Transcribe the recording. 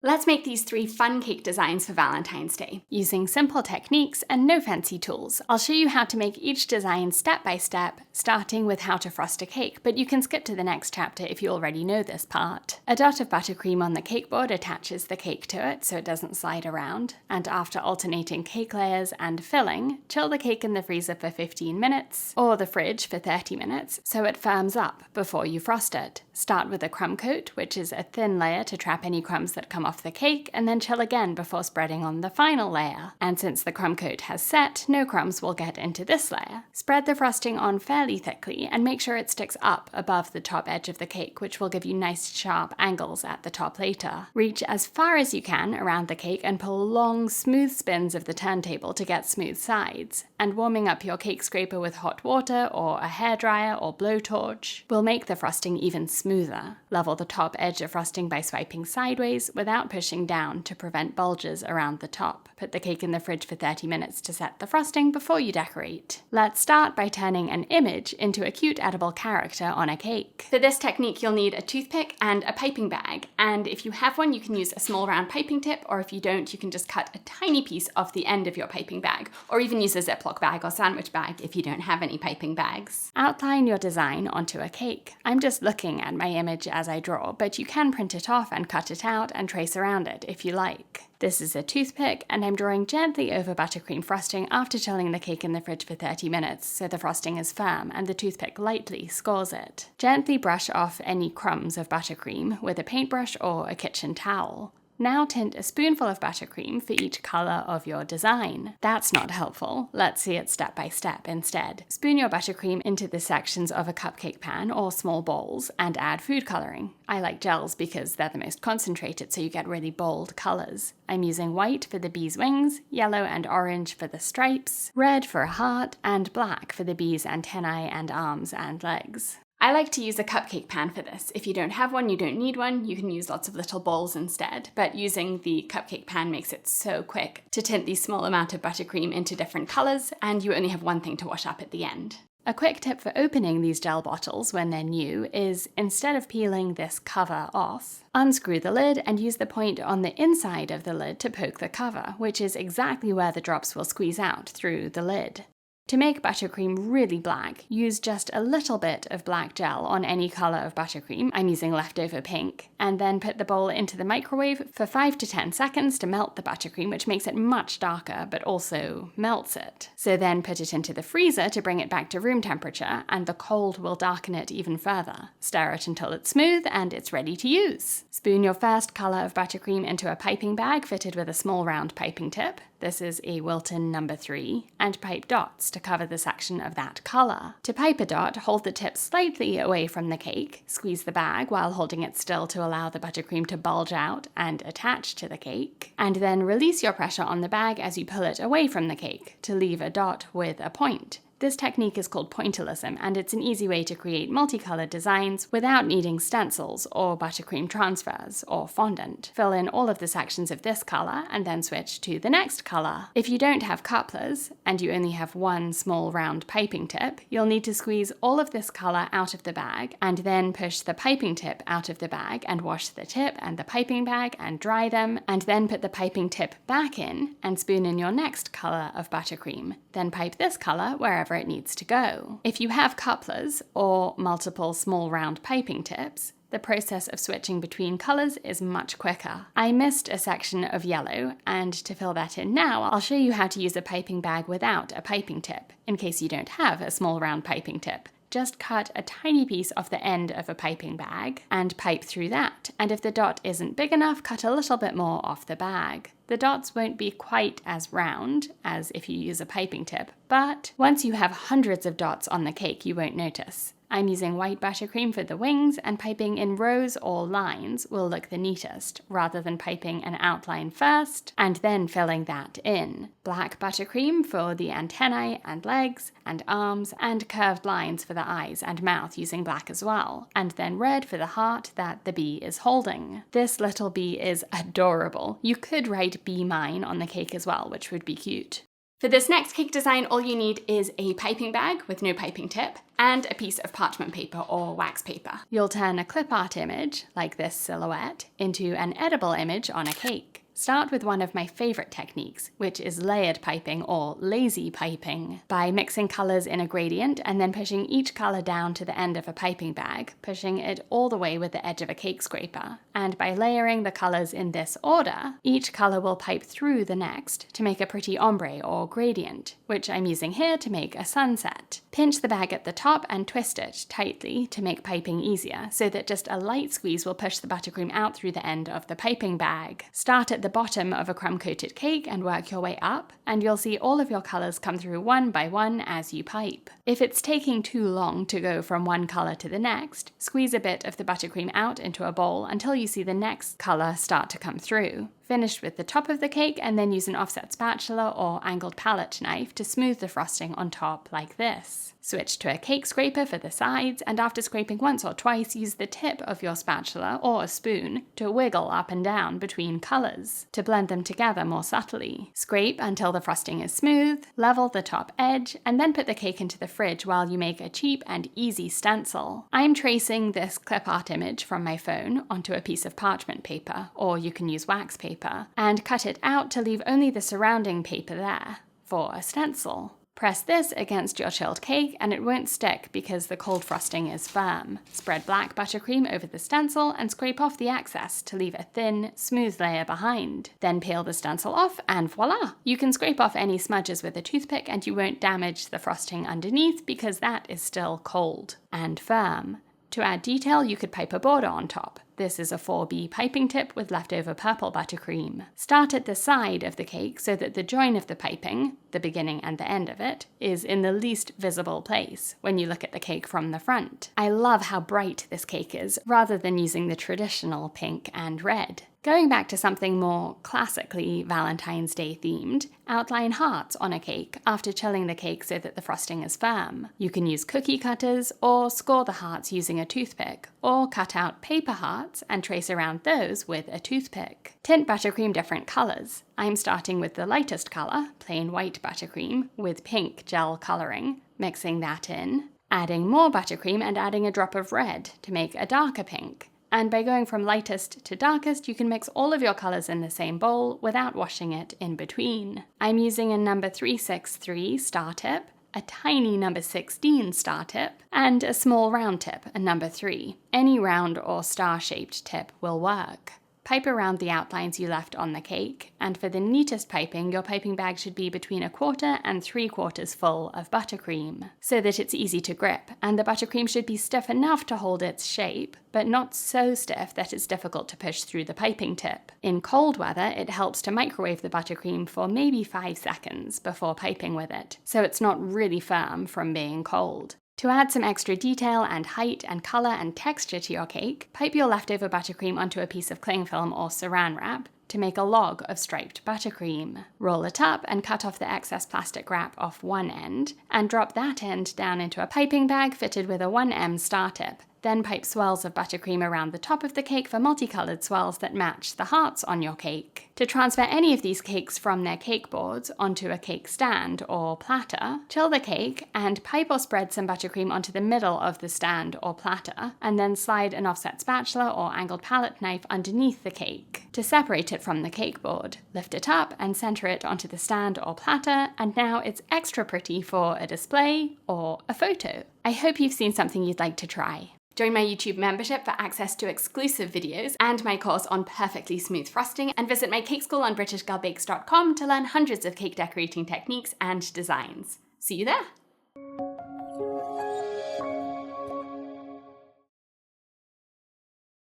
Let's make these 3 fun cake designs for Valentine's Day. Using simple techniques and no fancy tools, I'll show you how to make each design step by step, starting with how to frost a cake, but you can skip to the next chapter if you already know this part. A dot of buttercream on the cake board attaches the cake to it so it doesn't slide around, and after alternating cake layers and filling, chill the cake in the freezer for 15 minutes, or the fridge for 30 minutes, so it firms up before you frost it. Start with a crumb coat, which is a thin layer to trap any crumbs that come off the cake, and then chill again before spreading on the final layer. And since the crumb coat has set, no crumbs will get into this layer. Spread the frosting on fairly thickly and make sure it sticks up above the top edge of the cake, which will give you nice sharp angles at the top later. Reach as far as you can around the cake and pull long, smooth spins of the turntable to get smooth sides. And warming up your cake scraper with hot water or a hairdryer or blowtorch will make the frosting even smoother. Level the top edge of frosting by swiping sideways without pushing down to prevent bulges around the top. Put the cake in the fridge for 30 minutes to set the frosting before you decorate. Let's start by turning an image into a cute edible character on a cake. For this technique, you'll need a toothpick and a piping bag, and if you have one, you can use a small round piping tip, or if you don't, you can just cut a tiny piece off the end of your piping bag, or even use a Ziploc bag or sandwich bag if you don't have any piping bags. Outline your design onto a cake. I'm just looking at my image as I draw, but you can print it off and cut it out and trace around it if you like. This is a toothpick, and I'm drawing gently over buttercream frosting after chilling the cake in the fridge for 30 minutes so the frosting is firm and the toothpick lightly scores it. Gently brush off any crumbs of buttercream with a paintbrush or a kitchen towel. Now tint a spoonful of buttercream for each color of your design. That's not helpful. Let's see it step by step instead. Spoon your buttercream into the sections of a cupcake pan or small bowls and add food coloring. I like gels because they're the most concentrated, so you get really bold colors. I'm using white for the bee's wings, yellow and orange for the stripes, red for a heart, and black for the bee's antennae and arms and legs. I like to use a cupcake pan for this. If you don't have one, you don't need one. You can use lots of little bowls instead, but using the cupcake pan makes it so quick to tint the small amount of buttercream into different colors, and you only have one thing to wash up at the end. A quick tip for opening these gel bottles when they're new is, instead of peeling this cover off, unscrew the lid and use the point on the inside of the lid to poke the cover, which is exactly where the drops will squeeze out through the lid. To make buttercream really black, use just a little bit of black gel on any color of buttercream, I'm using leftover pink, and then put the bowl into the microwave for 5 to 10 seconds to melt the buttercream, which makes it much darker but also melts it. So then put it into the freezer to bring it back to room temperature, and the cold will darken it even further. Stir it until it's smooth and it's ready to use. Spoon your first color of buttercream into a piping bag fitted with a small round piping tip. This is a Wilton No. 3, and pipe dots to cover the section of that color. To pipe a dot, hold the tip slightly away from the cake, squeeze the bag while holding it still to allow the buttercream to bulge out and attach to the cake, and then release your pressure on the bag as you pull it away from the cake to leave a dot with a point. This technique is called Pointillism, and it's an easy way to create multicolored designs without needing stencils or buttercream transfers or fondant. Fill in all of the sections of this color and then switch to the next color. If you don't have couplers and you only have one small round piping tip, you'll need to squeeze all of this color out of the bag and then push the piping tip out of the bag and wash the tip and the piping bag and dry them, and then put the piping tip back in and spoon in your next color of buttercream. Then pipe this color wherever it needs to go. If you have couplers or multiple small round piping tips, the process of switching between colors is much quicker. I missed a section of yellow, and to fill that in now, I'll show you how to use a piping bag without a piping tip, in case you don't have a small round piping tip. Just cut a tiny piece off the end of a piping bag and pipe through that, and if the dot isn't big enough, cut a little bit more off the bag. The dots won't be quite as round as if you use a piping tip, but once you have hundreds of dots on the cake, you won't notice. I'm using white buttercream for the wings, and piping in rows or lines will look the neatest, rather than piping an outline first and then filling that in. Black buttercream for the antennae and legs and arms, and curved lines for the eyes and mouth using black as well, and then red for the heart that the bee is holding. This little bee is adorable. You could write "Be Mine" on the cake as well, which would be cute. For this next cake design, all you need is a piping bag with no piping tip and a piece of parchment paper or wax paper. You'll turn a clip art image, like this silhouette, into an edible image on a cake. Start with one of my favorite techniques, which is layered piping or lazy piping. By mixing colors in a gradient and then pushing each color down to the end of a piping bag, pushing it all the way with the edge of a cake scraper. And by layering the colors in this order, each color will pipe through the next to make a pretty ombre or gradient, which I'm using here to make a sunset. Pinch the bag at the top and twist it tightly to make piping easier, so that just a light squeeze will push the buttercream out through the end of the piping bag. Start at the bottom of a crumb-coated cake and work your way up, and you'll see all of your colors come through one by one as you pipe. If it's taking too long to go from one color to the next, squeeze a bit of the buttercream out into a bowl until you see the next color start to come through. Finish with the top of the cake and then use an offset spatula or angled palette knife to smooth the frosting on top like this. Switch to a cake scraper for the sides, and after scraping once or twice, use the tip of your spatula or a spoon to wiggle up and down between colors to blend them together more subtly. Scrape until the frosting is smooth, level the top edge, and then put the cake into the fridge while you make a cheap and easy stencil. I'm tracing this clip art image from my phone onto a piece of parchment paper, or you can use wax paper, and cut it out to leave only the surrounding paper there for a stencil. Press this against your chilled cake and it won't stick because the cold frosting is firm. Spread black buttercream over the stencil and scrape off the excess to leave a thin, smooth layer behind. Then peel the stencil off and voila! You can scrape off any smudges with a toothpick and you won't damage the frosting underneath because that is still cold and firm. To add detail, you could pipe a border on top. This is a 4B piping tip with leftover purple buttercream. Start at the side of the cake so that the join of the piping, the beginning and the end of it, is in the least visible place when you look at the cake from the front. I love how bright this cake is, rather than using the traditional pink and red. Going back to something more classically Valentine's Day themed, outline hearts on a cake after chilling the cake so that the frosting is firm. You can use cookie cutters or score the hearts using a toothpick, or cut out paper hearts and trace around those with a toothpick. Tint buttercream different colors. I'm starting with the lightest color, plain white buttercream, with pink gel coloring, mixing that in, adding more buttercream and adding a drop of red to make a darker pink. And by going from lightest to darkest, you can mix all of your colors in the same bowl without washing it in between. I'm using a number 363 star tip, a tiny number 16 star tip, and a small round tip, a number 3. Any round or star-shaped tip will work. Pipe around the outlines you left on the cake, and for the neatest piping, your piping bag should be between 1/4 and 3/4 full of buttercream, so that it's easy to grip, and the buttercream should be stiff enough to hold its shape, but not so stiff that it's difficult to push through the piping tip. In cold weather, it helps to microwave the buttercream for maybe 5 seconds before piping with it, so it's not really firm from being cold. To add some extra detail and height and color and texture to your cake, pipe your leftover buttercream onto a piece of cling film or saran wrap to make a log of striped buttercream. Roll it up and cut off the excess plastic wrap off one end, and drop that end down into a piping bag fitted with a 1M star tip. Then pipe swirls of buttercream around the top of the cake for multicolored swirls that match the hearts on your cake. To transfer any of these cakes from their cake boards onto a cake stand or platter, chill the cake and pipe or spread some buttercream onto the middle of the stand or platter, and then slide an offset spatula or angled palette knife underneath the cake to separate it from the cake board. Lift it up and center it onto the stand or platter, and now it's extra pretty for a display or a photo. I hope you've seen something you'd like to try. Join my YouTube membership for access to exclusive videos and my course on perfectly smooth frosting, and visit my cake school on BritishGirlBakes.com to learn hundreds of cake decorating techniques and designs. See you there!